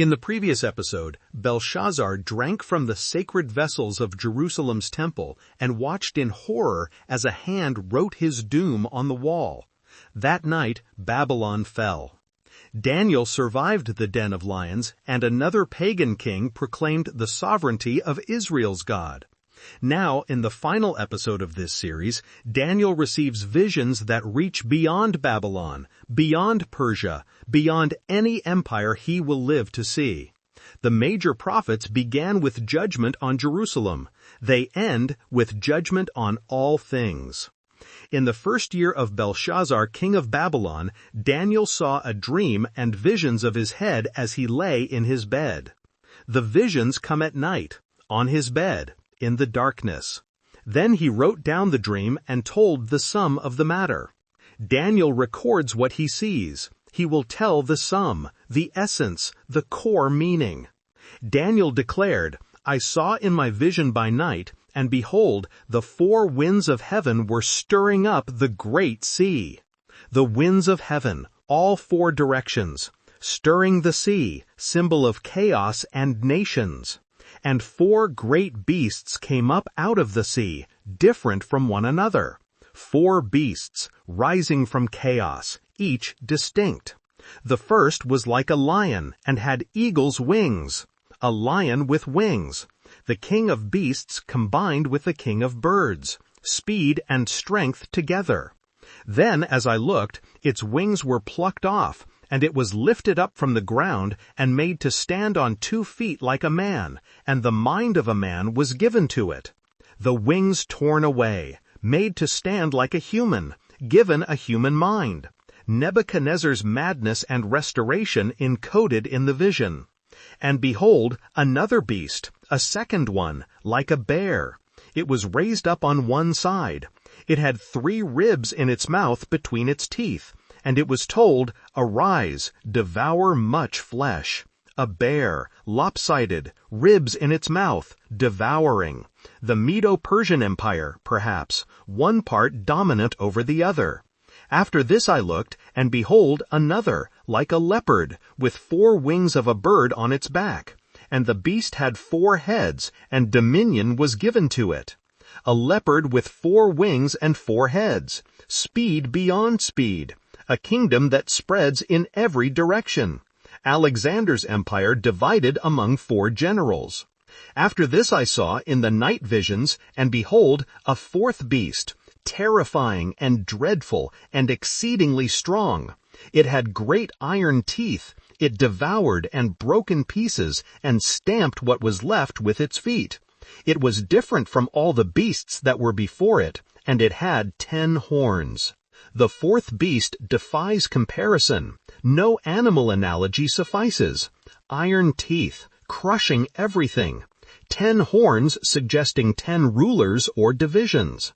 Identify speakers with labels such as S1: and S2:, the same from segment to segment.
S1: In the previous episode, Belshazzar drank from the sacred vessels of Jerusalem's temple and watched in horror as a hand wrote his doom on the wall. That night, Babylon fell. Daniel survived the den of lions, and another pagan king proclaimed the sovereignty of Israel's God. Now, in the final episode of this series, Daniel receives visions that reach beyond Babylon, beyond Persia, beyond any empire he will live to see. The major prophets began with judgment on Jerusalem. They end with judgment on all things. In the first year of Belshazzar, king of Babylon, Daniel saw a dream and visions of his head as he lay in his bed. The visions come at night, on his bed, in the darkness. Then he wrote down the dream and told the sum of the matter. Daniel records what he sees. He will tell the sum, the essence, the core meaning. Daniel declared, "I saw in my vision by night, and behold, the four winds of heaven were stirring up the great sea." The winds of heaven, all four directions, stirring the sea, symbol of chaos and nations. And four great beasts came up out of the sea, different from one another. Four beasts, rising from chaos, each distinct. The first was like a lion and had eagle's wings. A lion with wings. The king of beasts combined with the king of birds. Speed and strength together. Then, as I looked, its wings were plucked off, and it was lifted up from the ground and made to stand on 2 feet like a man, and the mind of a man was given to it. The wings torn away, made to stand like a human, given a human mind. Nebuchadnezzar's madness and restoration encoded in the vision. And behold, another beast, a second one, like a bear. It was raised up on one side. It had 3 ribs in its mouth between its teeth, and it was told, "Arise, devour much flesh." A bear, lopsided, ribs in its mouth, devouring. The Medo-Persian Empire, perhaps, one part dominant over the other. After this I looked, and behold another, like a leopard, with 4 wings of a bird on its back. And the beast had 4 heads, and dominion was given to it. A leopard with 4 wings and 4 heads. Speed beyond speed. A kingdom that spreads in every direction. Alexander's empire divided among 4 generals. After this I saw in the night visions, and behold, a 4th beast, terrifying and dreadful and exceedingly strong. It had great iron teeth. It devoured and broke in pieces and stamped what was left with its feet. It was different from all the beasts that were before it, and it had 10 horns. The 4th beast defies comparison. No animal analogy suffices. Iron teeth, crushing everything. 10 horns suggesting 10 rulers or divisions.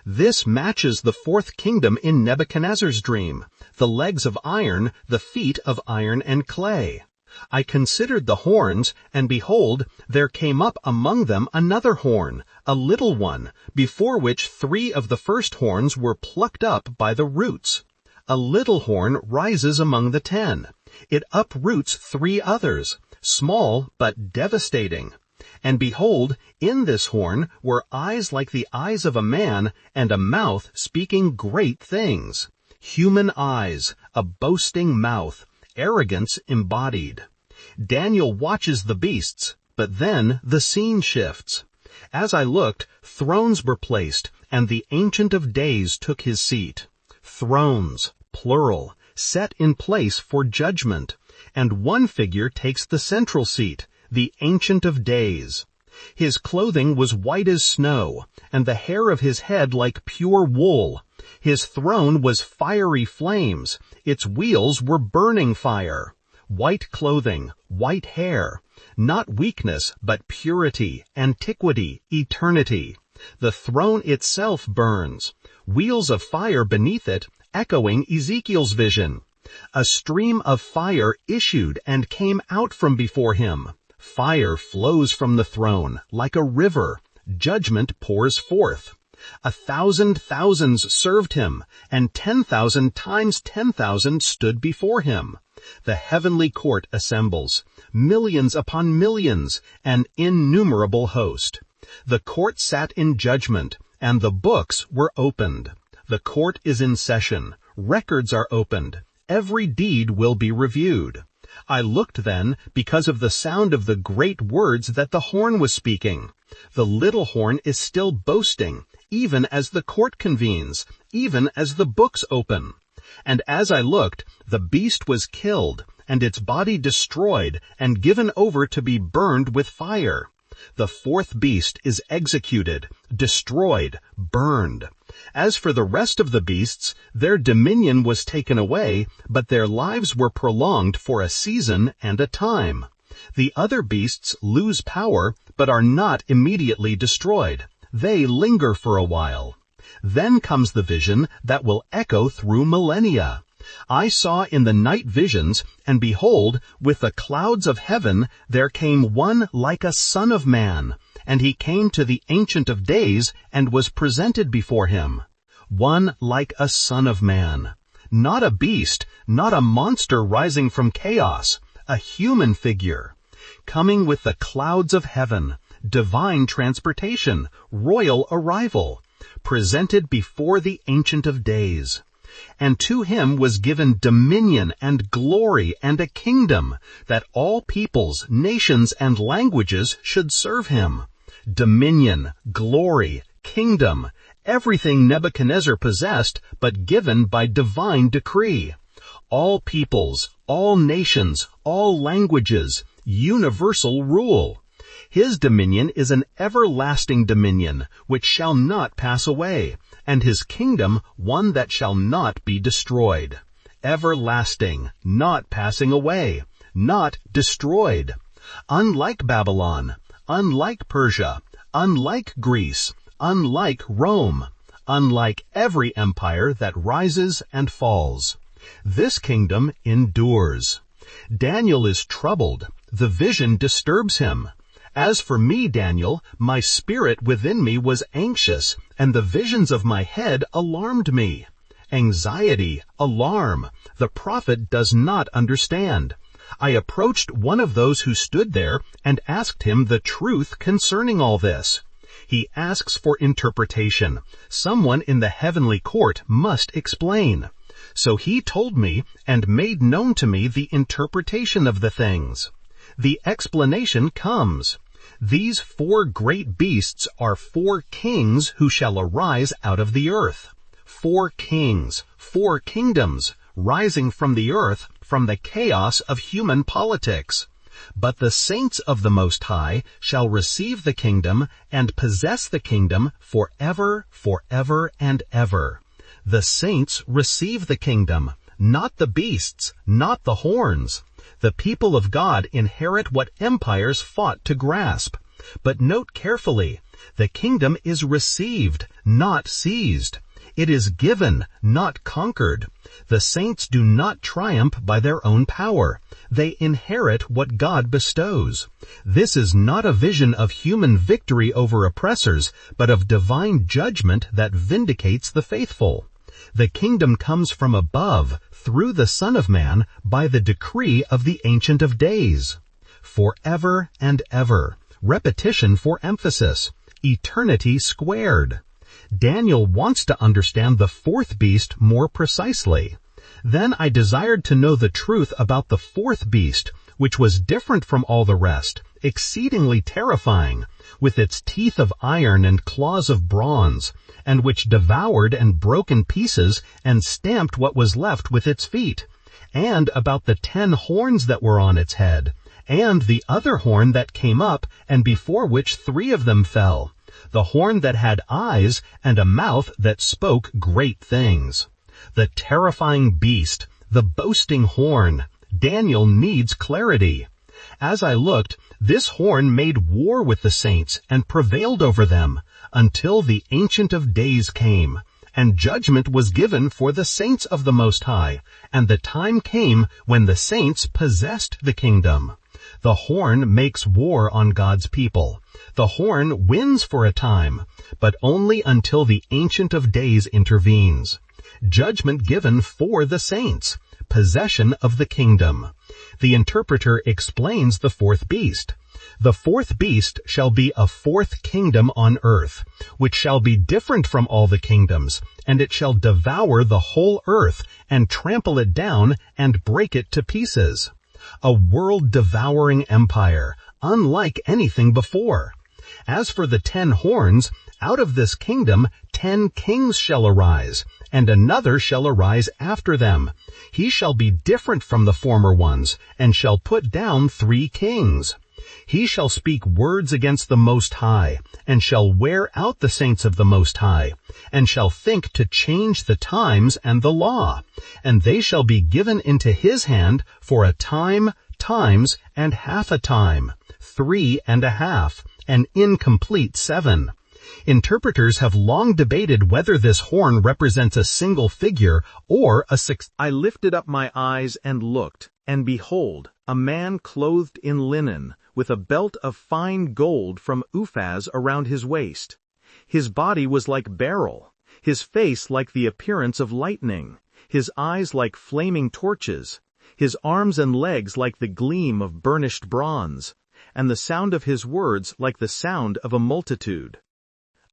S1: This matches the 4th kingdom in Nebuchadnezzar's dream, the legs of iron, the feet of iron and clay. I considered the horns, and behold, there came up among them another horn, a little one, before which 3 of the first horns were plucked up by the roots. A little horn rises among the 10. It uproots 3 others, small but devastating. And behold, in this horn were eyes like the eyes of a man, and a mouth speaking great things. Human eyes, a boasting mouth, arrogance embodied. Daniel watches the beasts, but then the scene shifts. As I looked, thrones were placed, and the Ancient of Days took his seat. Thrones, plural, set in place for judgment, and one figure takes the central seat, the Ancient of Days. His clothing was white as snow, and the hair of his head like pure wool. His throne was fiery flames. Its wheels were burning fire. White clothing, white hair. Not weakness, but purity, antiquity, eternity. The throne itself burns. Wheels of fire beneath it, echoing Ezekiel's vision. A stream of fire issued and came out from before him. Fire flows from the throne like a river. Judgment pours forth. 1,000 thousands served him, and 10,000 times 10,000 stood before him. The heavenly court assembles, millions upon millions, an innumerable host. The court sat in judgment, and the books were opened. The court is in session, records are opened, every deed will be reviewed. I looked then because of the sound of the great words that the horn was speaking. The little horn is still boasting, even as the court convenes, even as the books open. And as I looked, the beast was killed, and its body destroyed, and given over to be burned with fire. The fourth beast is executed, destroyed, burned. As for the rest of the beasts, their dominion was taken away, but their lives were prolonged for a season and a time. The other beasts lose power, but are not immediately destroyed. They linger for a while. Then comes the vision that will echo through millennia. I saw in the night visions, and behold, with the clouds of heaven there came one like a son of man, and he came to the Ancient of Days and was presented before him. One like a son of man. Not a beast, not a monster rising from chaos, a human figure. Coming with the clouds of heaven, divine transportation, royal arrival, presented before the Ancient of Days. And to him was given dominion and glory and a kingdom, that all peoples, nations, and languages should serve him. Dominion, glory, kingdom, everything Nebuchadnezzar possessed, but given by divine decree. All peoples, all nations, all languages, universal rule. His dominion is an everlasting dominion, which shall not pass away, and his kingdom one that shall not be destroyed. Everlasting, not passing away, not destroyed. Unlike Babylon, unlike Persia, unlike Greece, unlike Rome, unlike every empire that rises and falls. This kingdom endures. Daniel is troubled. The vision disturbs him. As for me, Daniel, my spirit within me was anxious, and the visions of my head alarmed me. Anxiety, alarm, the prophet does not understand. I approached one of those who stood there and asked him the truth concerning all this. He asks for interpretation. Someone in the heavenly court must explain. So he told me and made known to me the interpretation of the things. The explanation comes. These 4 great beasts are 4 kings who shall arise out of the earth. 4 kings, 4 kingdoms, rising from the earth, from the chaos of human politics. But the saints of the Most High shall receive the kingdom and possess the kingdom forever, forever, and ever. The saints receive the kingdom, not the beasts, not the horns. The people of God inherit what empires fought to grasp. But note carefully, the kingdom is received, not seized. It is given, not conquered. The saints do not triumph by their own power. They inherit what God bestows. This is not a vision of human victory over oppressors, but of divine judgment that vindicates the faithful. The kingdom comes from above, through the Son of Man, by the decree of the Ancient of Days. Forever and ever. Repetition for emphasis. Eternity squared. Daniel wants to understand the 4th beast more precisely. Then I desired to know the truth about the 4th beast, which was different from all the rest, exceedingly terrifying, with its teeth of iron and claws of bronze, and which devoured and broke in pieces and stamped what was left with its feet, and about the 10 horns that were on its head, and the other horn that came up, and before which 3 of them fell, the horn that had eyes and a mouth that spoke great things. The terrifying beast, the boasting horn. Daniel needs clarity. As I looked, this horn made war with the saints and prevailed over them, until the Ancient of Days came, and judgment was given for the saints of the Most High, and the time came when the saints possessed the kingdom. The horn makes war on God's people. The horn wins for a time, but only until the Ancient of Days intervenes. Judgment given for the saints. Possession of the kingdom. The interpreter explains the fourth beast. The fourth beast shall be a fourth kingdom on earth, which shall be different from all the kingdoms, and it shall devour the whole earth, and trample it down, and break it to pieces. A world-devouring empire, unlike anything before. As for the 10 horns, out of this kingdom 10 kings shall arise, and another shall arise after them. He shall be different from the former ones, and shall put down 3 kings. He shall speak words against the Most High, and shall wear out the saints of the Most High, and shall think to change the times and the law. And they shall be given into his hand for a time, times, and half a time, 3.5, an incomplete 7. Interpreters have long debated whether this horn represents a single figure or a sixth. I lifted up my eyes and looked, and behold, a man clothed in linen, with a belt of fine gold from Uphaz around his waist. His body was like beryl, his face like the appearance of lightning, his eyes like flaming torches, his arms and legs like the gleam of burnished bronze, and the sound of his words like the sound of a multitude.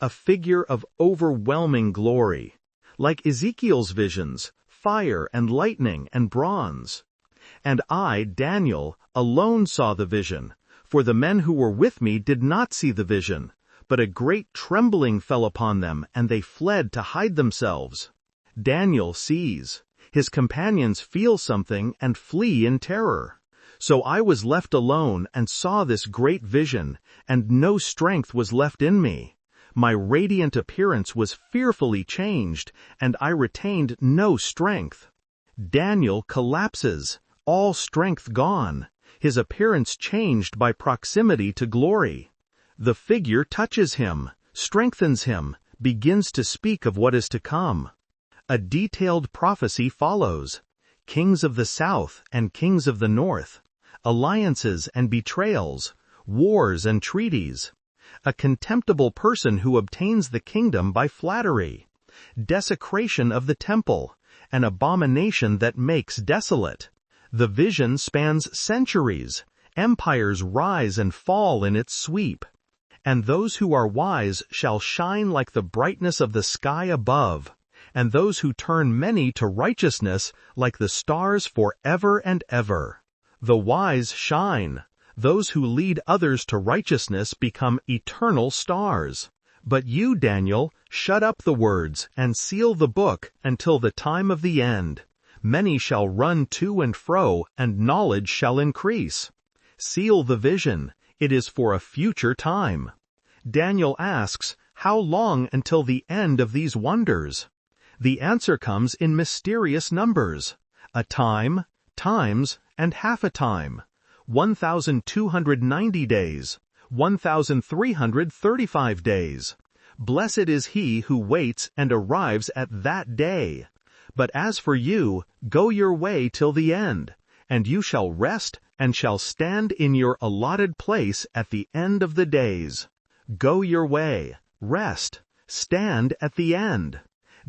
S1: A figure of overwhelming glory, like Ezekiel's visions, fire and lightning and bronze. And I, Daniel, alone saw the vision, for the men who were with me did not see the vision, but a great trembling fell upon them, and they fled to hide themselves. Daniel sees. His companions feel something and flee in terror. So I was left alone and saw this great vision, and no strength was left in me. My radiant appearance was fearfully changed, and I retained no strength. Daniel collapses, all strength gone, his appearance changed by proximity to glory. The figure touches him, strengthens him, begins to speak of what is to come. A detailed prophecy follows. Kings of the south and kings of the north, alliances and betrayals, wars and treaties. A contemptible person who obtains the kingdom by flattery, desecration of the temple, an abomination that makes desolate. The vision spans centuries, empires rise and fall in its sweep. And those who are wise shall shine like the brightness of the sky above, and those who turn many to righteousness like the stars forever and ever. The wise shine. Those who lead others to righteousness become eternal stars. But you, Daniel, shut up the words and seal the book until the time of the end. Many shall run to and fro, and knowledge shall increase. Seal the vision. It is for a future time. Daniel asks, how long until the end of these wonders? The answer comes in mysterious numbers. A time, times, and half a time. 1,290 days, 1,335 days. Blessed is he who waits and arrives at that day. But as for you, go your way till the end, and you shall rest and shall stand in your allotted place at the end of the days. Go your way, rest, stand at the end.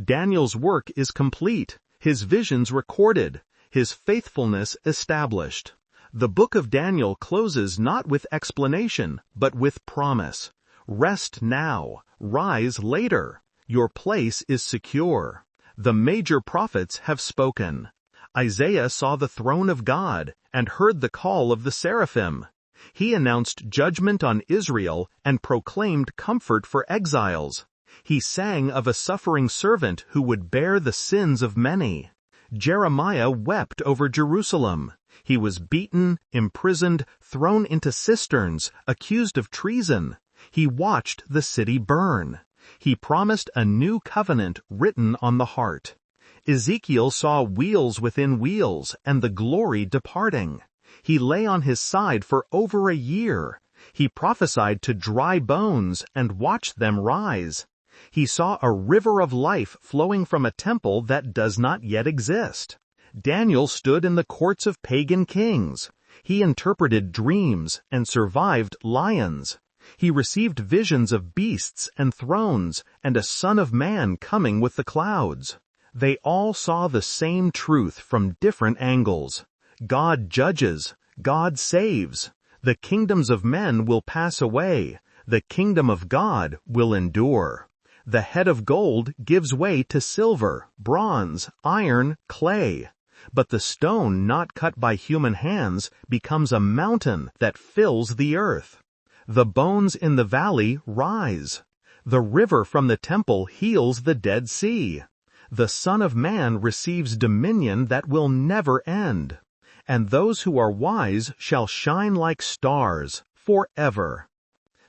S1: Daniel's work is complete, his visions recorded, his faithfulness established. The book of Daniel closes not with explanation, but with promise. Rest now, rise later. Your place is secure. The major prophets have spoken. Isaiah saw the throne of God and heard the call of the seraphim. He announced judgment on Israel and proclaimed comfort for exiles. He sang of a suffering servant who would bear the sins of many. Jeremiah wept over Jerusalem. He was beaten, imprisoned, thrown into cisterns, accused of treason. He watched the city burn. He promised a new covenant written on the heart. Ezekiel saw wheels within wheels and the glory departing. He lay on his side for over a year. He prophesied to dry bones and watched them rise. He saw a river of life flowing from a temple that does not yet exist. Daniel stood in the courts of pagan kings. He interpreted dreams and survived lions. He received visions of beasts and thrones and a Son of Man coming with the clouds. They all saw the same truth from different angles. God judges, God saves. The kingdoms of men will pass away. The kingdom of God will endure. The head of gold gives way to silver, bronze, iron, clay. But the stone not cut by human hands becomes a mountain that fills the earth. The bones in the valley rise. The river from the temple heals the Dead Sea. The Son of Man receives dominion that will never end. And those who are wise shall shine like stars forever.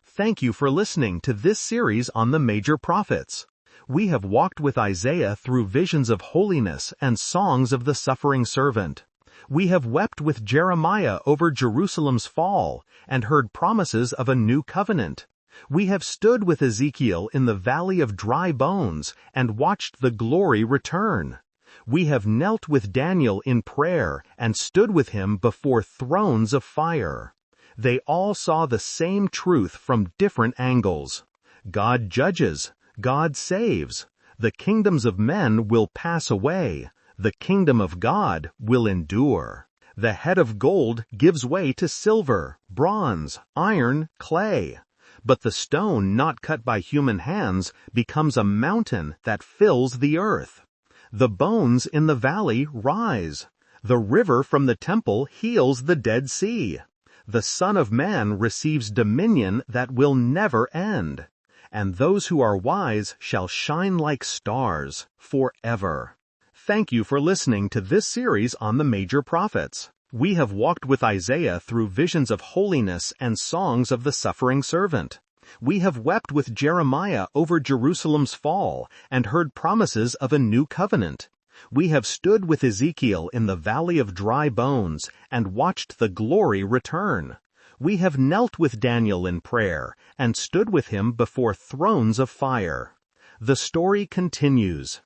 S1: Thank you for listening to this series on the major prophets. We have walked with Isaiah through visions of holiness and songs of the suffering servant. We have wept with Jeremiah over Jerusalem's fall and heard promises of a new covenant. We have stood with Ezekiel in the valley of dry bones and watched the glory return. We have knelt with Daniel in prayer and stood with him before thrones of fire. They all saw the same truth from different angles. God judges, God saves. The kingdoms of men will pass away. The kingdom of God will endure. The head of gold gives way to silver, bronze, iron, clay. But the stone not cut by human hands becomes a mountain that fills the earth. The bones in the valley rise. The river from the temple heals the Dead Sea. The Son of Man receives dominion that will never end. And those who are wise shall shine like stars forever. Thank you for listening to this series on the major prophets. We have walked with Isaiah through visions of holiness and songs of the suffering servant. We have wept with Jeremiah over Jerusalem's fall and heard promises of a new covenant. We have stood with Ezekiel in the valley of dry bones and watched the glory return. We have knelt with Daniel in prayer and stood with him before thrones of fire. The story continues.